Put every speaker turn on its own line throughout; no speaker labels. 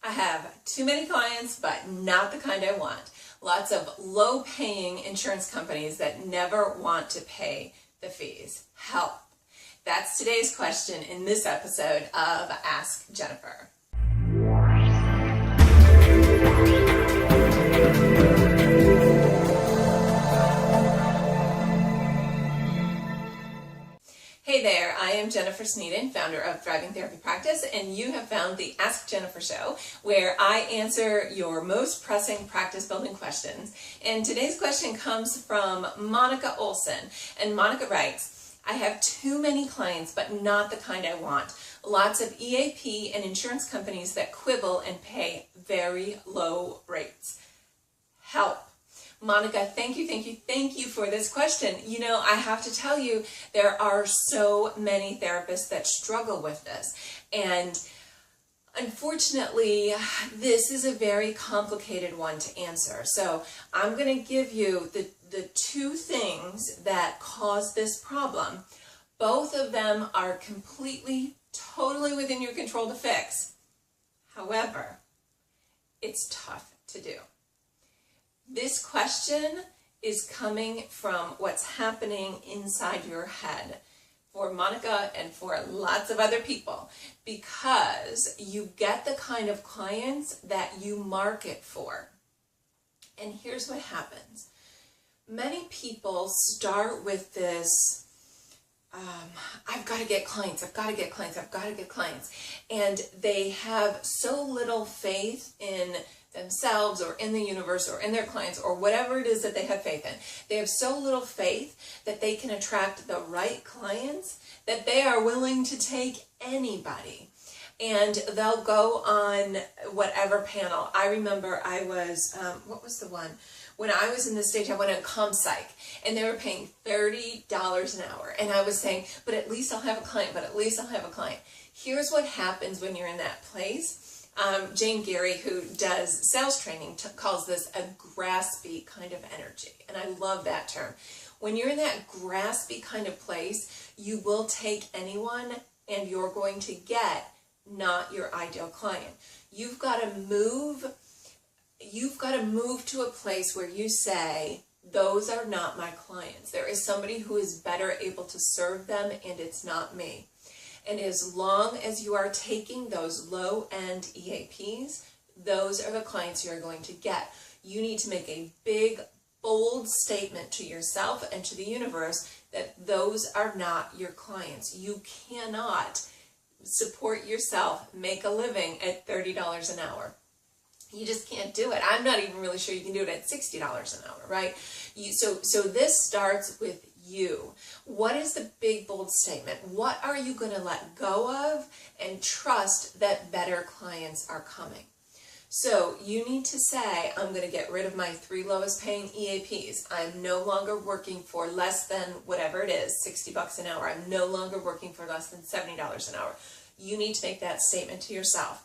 I have too many clients, but not the kind I want. Lots of low-paying insurance companies that never want to pay the fees. Help. That's today's question in this episode of Ask Jennifer. Hey there, I am Jennifer Sneeden, founder of Thriving Therapy Practice, and you have found the Ask Jennifer Show, where I answer your most pressing practice building questions. And today's question comes from Monica Olson, and Monica writes, I have too many clients, but not the kind I want. Lots of EAP and insurance companies that quibble and pay very low rates. Help. Monica, thank you for this question. You know, I have to tell you, there are so many therapists that struggle with this. And unfortunately, this is a very complicated one to answer. So I'm going to give you the two things that cause this problem. Both of them are completely, totally within your control to fix. However, it's tough to do. This question is coming from what's happening inside your head for Monica and for lots of other people, because you get the kind of clients that you market for. And here's what happens. Many people start with this, I've got to get clients, I've got to get clients. And they have so little faith in themselves or in the universe or in their clients or whatever it is that they have faith in. They have so little faith that they can attract the right clients that they are willing to take anybody. And they'll go on whatever panel. I remember I was, what was the one? When I was in this stage, I went on ComPsych, and they were paying $30 an hour. And I was saying, but at least I'll have a client, Here's what happens when you're in that place. Jane Gary, who does sales training, calls this a graspy kind of energy. And I love that term. When you're in that graspy kind of place, you will take anyone and you're going to get not your ideal client. You've got to move to a place where you say, those are not my clients. There is somebody who is better able to serve them, and it's not me. And as long as you are taking those low-end EAPs, those are the clients you're going to get. You need to make a big, bold statement to yourself and to the universe that those are not your clients. You cannot support yourself, make a living at $30 an hour. You just can't do it. I'm not even really sure you can do it at $60 an hour, right? So this starts with you. What is the big, bold statement? What are you going to let go of and trust that better clients are coming? So you need to say, I'm going to get rid of my 3 lowest paying EAPs. I'm no longer working for less than whatever it is, $60 an hour. I'm no longer working for less than $70 an hour. You need to make that statement to yourself.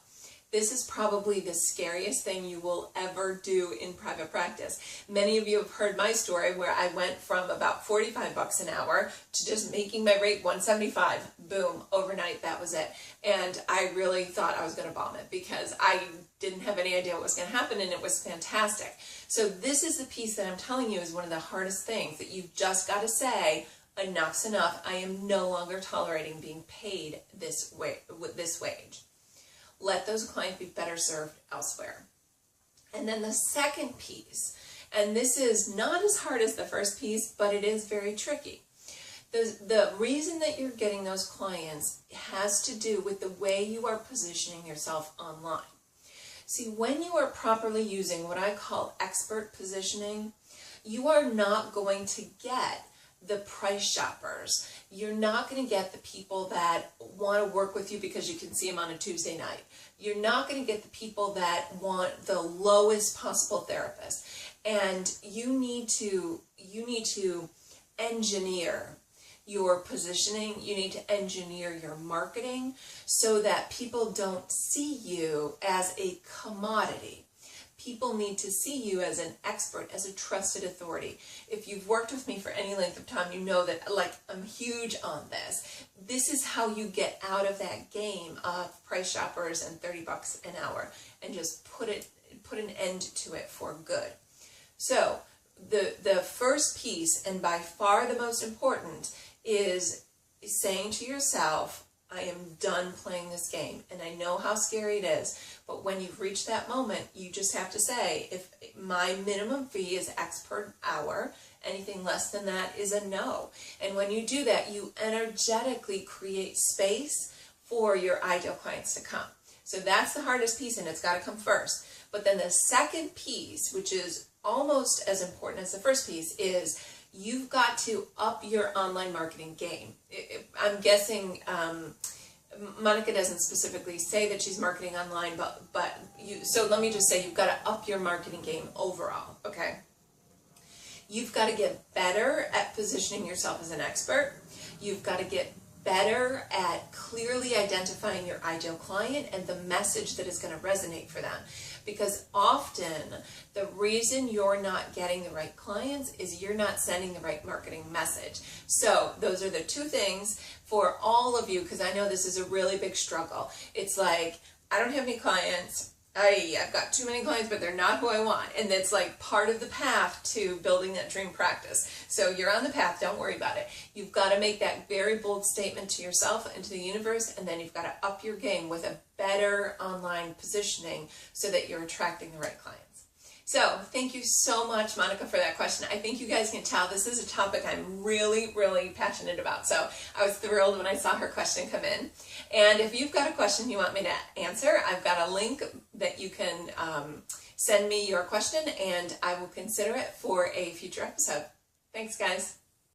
This is probably the scariest thing you will ever do in private practice. Many of you have heard my story where I went from about $45 an hour to just making my rate $175. Boom, overnight, that was it. And I really thought I was going to bomb it because I didn't have any idea what was going to happen, and it was fantastic. So this is the piece that I'm telling you is one of the hardest things, that you've just got to say, enough's enough. I am no longer tolerating being paid this wage. Let those clients be better served elsewhere. And then the second piece, and this is not as hard as the first piece, but it is very tricky. The reason that you're getting those clients has to do with the way you are positioning yourself online. See, when you are properly using what I call expert positioning, you are not going to get the price shoppers. You're not going to get the people that want to work with you because you can see them on a Tuesday night. You're not going to get the people that want the lowest possible therapist. And you need to engineer your positioning. You need to engineer your marketing so that people don't see you as a commodity. People need to see you as an expert, as a trusted authority. If you've worked with me for any length of time, you know that like I'm huge on this. This is how you get out of that game of price shoppers and $30 an hour and just put an end to it for good. So the first piece, and by far the most important, is saying to yourself, I am done playing this game. And I know how scary it is, but when you've reached that moment, you just have to say, if my minimum fee is X per hour, anything less than that is a no. And when you do that, you energetically create space for your ideal clients to come. So that's the hardest piece, and it's got to come first. But then the second piece, which is almost as important as the first piece, is you've got to up your online marketing game. I'm guessing Monica doesn't specifically say that she's marketing online, but so let me just say you've got to up your marketing game overall, okay? You've got to get better at positioning yourself as an expert. You've got to get better at clearly identifying your ideal client and the message that is going to resonate for them. Because often the reason you're not getting the right clients is you're not sending the right marketing message. So those are the two things for all of you, because I know this is a really big struggle. It's like, I don't have any clients. I've got too many clients, but they're not who I want. And it's like part of the path to building that dream practice. So you're on the path, don't worry about it. You've got to make that very bold statement to yourself and to the universe, and then you've got to up your game with a better online positioning so that you're attracting the right clients. So thank you so much, Monica, for that question. I think you guys can tell this is a topic I'm really, really passionate about. So I was thrilled when I saw her question come in. And if you've got a question you want me to answer, I've got a link that you can send me your question, and I will consider it for a future episode. Thanks, guys.